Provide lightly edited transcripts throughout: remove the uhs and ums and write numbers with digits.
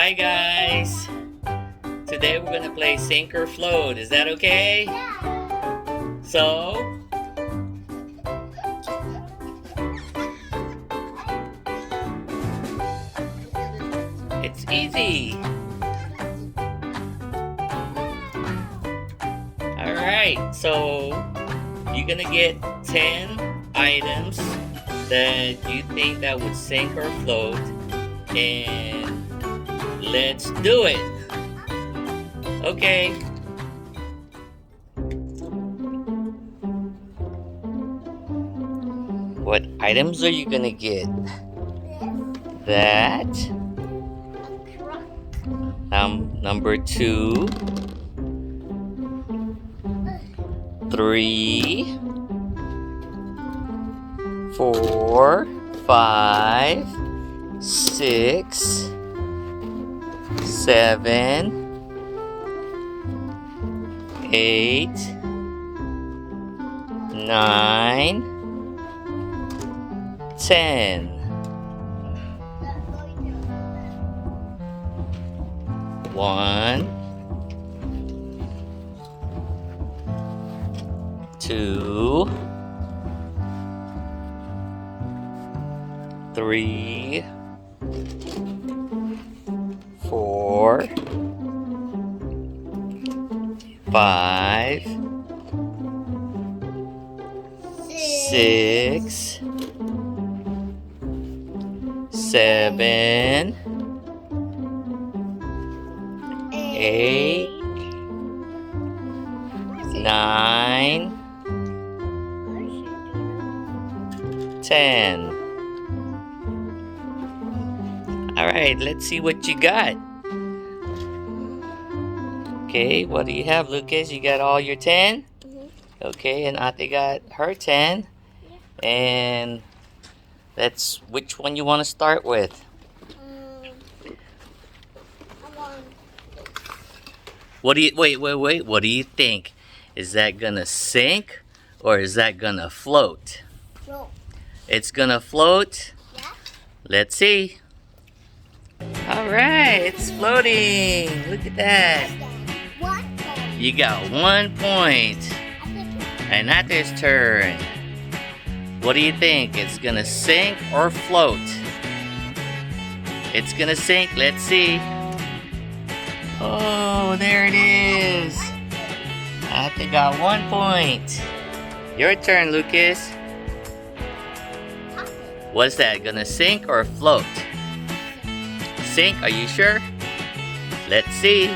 Hi guys! Today we're gonna play Sink or Float. Is that okay? So, it's easy. Alright, so you're gonna get 10 items that you think that would sink or float, and let's do it. Okay. What items are you gonna get? That. Number 2, 3, 4, 5, 6, 7, 8, 9, 10. 1, 2, 3, 4, 5, 6, 7, 8, 9, 10. Alright, let's see what you got. Okay, what do you have, Lucas? You got all your 10? Okay, and Ate got her 10. And that's which one you want to start with? What do you wait? What do you think? Is that gonna sink or is that gonna float? Float. It's gonna float? Yeah. Let's see. Alright, it's floating. Look at that. 1 point. You got 1 point. And Ate's turn. What do you think? It's gonna sink or float? It's gonna sink. Let's see. Oh, there it is. Ate got 1 point. Your turn, Lucas. What's that? Gonna sink or float? Sink, are you sure? Let's see.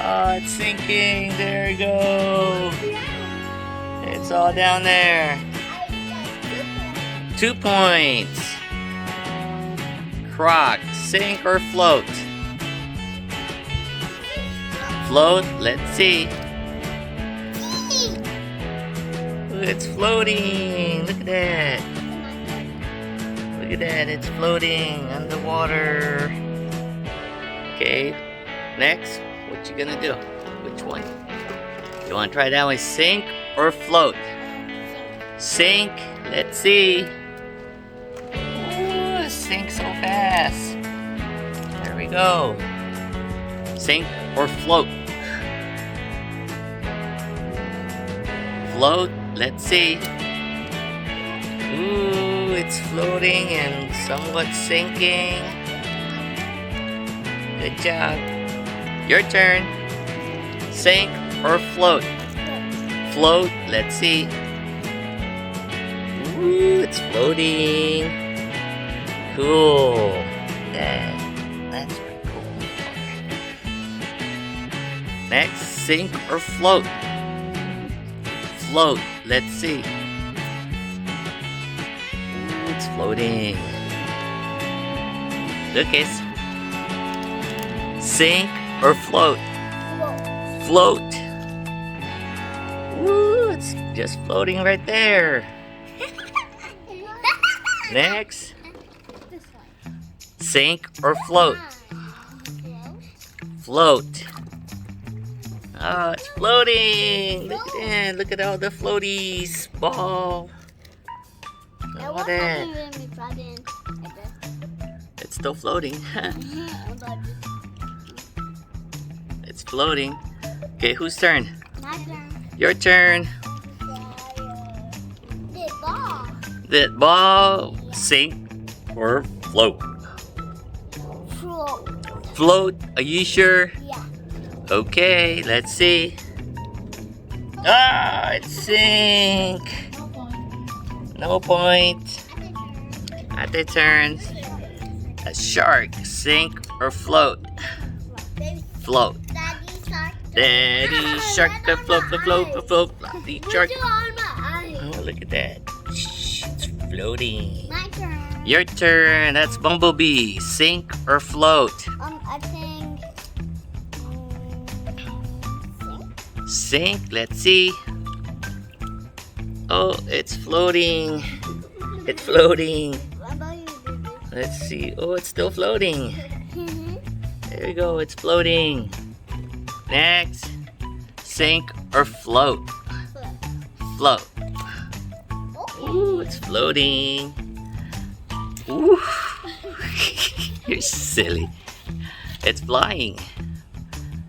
Oh, it's sinking. There we go. It's all down there. 2 points. Croc, sink or float? Float, let's see. It's floating. Look at that. Look at that. It's floating underwater. Okay. Next, what you gonna do? Which one? You wanna try that one? Sink or float? Sink. Let's see. Ooh, sink so fast. There we go. Sink or float? Float. Let's see. Ooh, it's floating and somewhat sinking. Good job. Your turn. Sink or float? Float. Let's see. Ooh, it's floating. Cool. Yeah, that's pretty cool. Next, sink or float? Float. Let's see. Ooh, it's floating. Lucas. Sink or float? Float. Ooh, it's just floating right there. Next. Sink or float? Float. Oh, it's floating. Look at that. Look at all the floaties. Ball. Look at that. it's still floating. It's floating. Okay, whose turn? My turn. Your turn. The ball. The ball sink or float? Float. Float. Are you sure? Yeah. Okay, let's see. Ah, it sink. No point. At the turn. A shark, sink or float? Float. Daddy shark. Daddy shark, the float, the float, the float. Daddy shark. Put you on my eye. Oh, look at that. It's floating. My turn. Your turn. That's Bumblebee. Sink or float? I think. Sink. Let's see. Oh, it's floating. It's floating. What about you, baby? Let's see. Oh, it's still floating. There you go. It's floating. Next. Sink or float? Float. Ooh, it's floating. Ooh. You're silly. It's flying.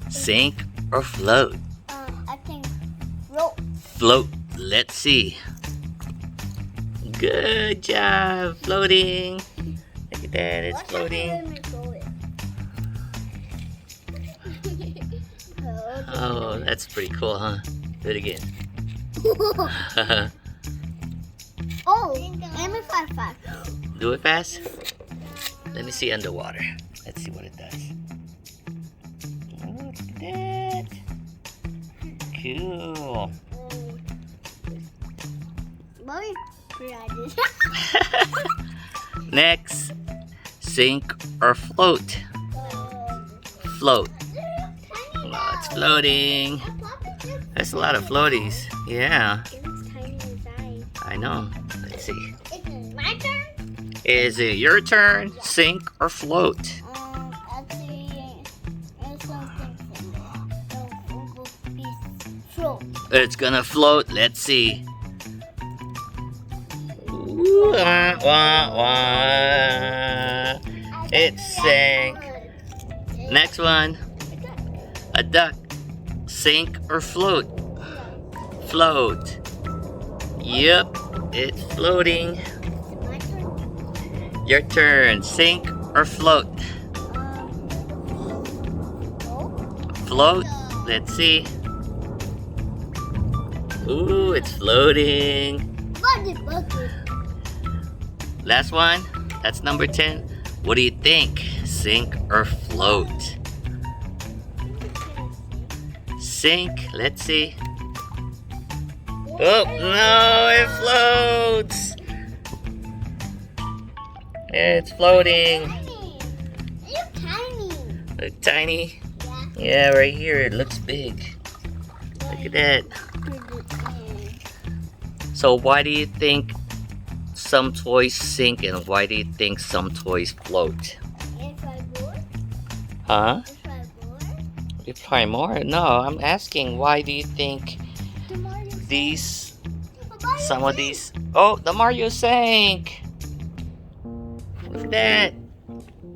Sink or float? I think rope. Float. Let's see. Good job. Floating. Look at that. It's floating. Oh, that's pretty cool, huh? Do it again. Oh, let me five. Do it fast. Let me see underwater. Let's see what it does. Oh, look at that. Cool. Mommy, practice. Next, sink or float? Float. Oh, it's floating. That's a lot of floaties. Yeah, I know. Let's see. It's my turn. Is it your turn? Sink or float? Let's see. It's something float. It's gonna float. Let's see. Ooh, wah, wah, wah. It sank. Next one. A duck. Sink or float? Float. Yep, it's floating. My turn. Your turn. Sink or float? Float. Let's see. Ooh, it's floating. Bucket. Last one. That's number 10. What do you think? Sink or float? Sink. Let's see. Oh, no, it floats. It's floating. You're tiny. Look tiny. Yeah. Yeah, right here. It looks big. Look at that. So why do you think some toys sink and why do you think some toys float? If I board, Huh? if I board, You try more? No, I'm asking why do you think the Mario these, Mario some of these, oh, the Mario sank. Look at that.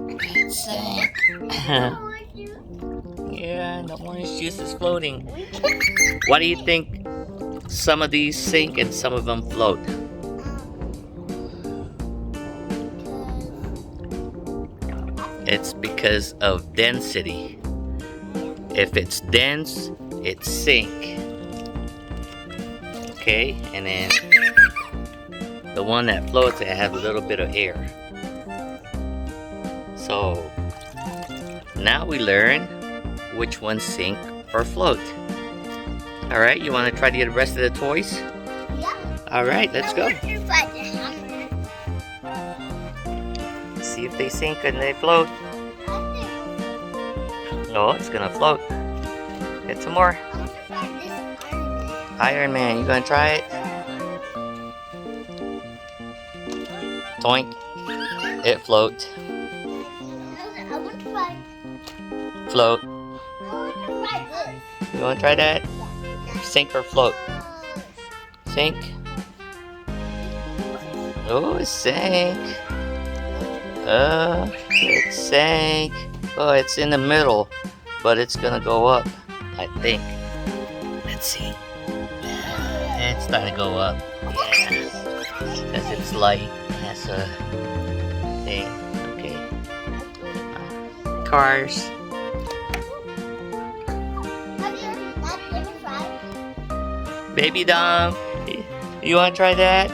It sank. Yeah, the orange juice is floating. Why do you think some of these sink and some of them float? It's because of density. If it's dense, it sink. Okay, and then the one that floats, it has a little bit of air. So now we learn which ones sink or float. All right, you want to try to get the rest of the toys? Yeah. All right, let's go. If I did hammer, See if they sink and they float. No, it's gonna float. Get some more. I want to try this Iron Man. Iron Man, you gonna try it? Toink. It float. I want to try. Float. I want to try this. You wanna try that? Sink or float? Sink. Oh, it sank. It sank. Oh, it's in the middle, but it's gonna go up, I think. Let's see. It's starting to go up. Yeah. Because it's light. It has a thing. Okay. Cars. Have you ever tried? Baby Dom. You wanna try that?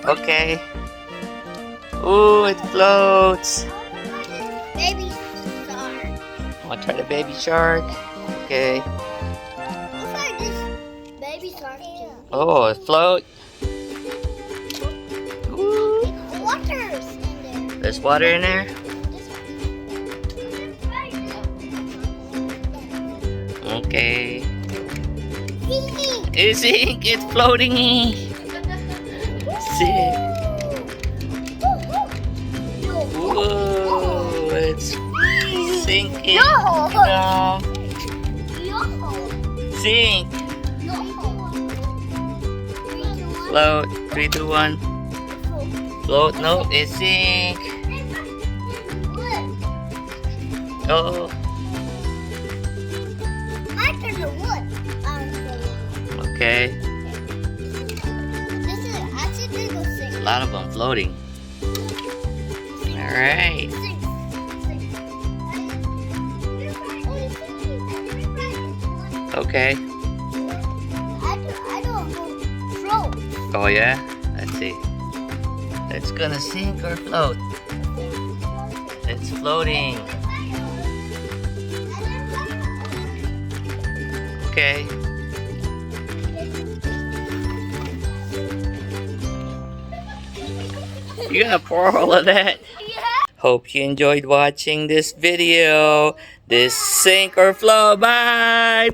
Okay. Ooh, it floats. Baby shark. Wanna try the baby shark? Okay. I'll try this baby shark too. Oh, it float. Ooh. Water's in there. There's water in there? Okay. It's ink. It's floating. Sick. Whoa, it's sinking. No. No. Sink. Float. 3, 2, 1. Float. No, it sink. Oh. I turn the wood. Okay. This is actually go sink. A lot of them floating. All right. Okay. I don't go float. Oh yeah. Let's see. It's gonna sink or float. It's floating. Okay. You gonna pour all of that? Yeah. Hope you enjoyed watching this video. This sink or float. Bye.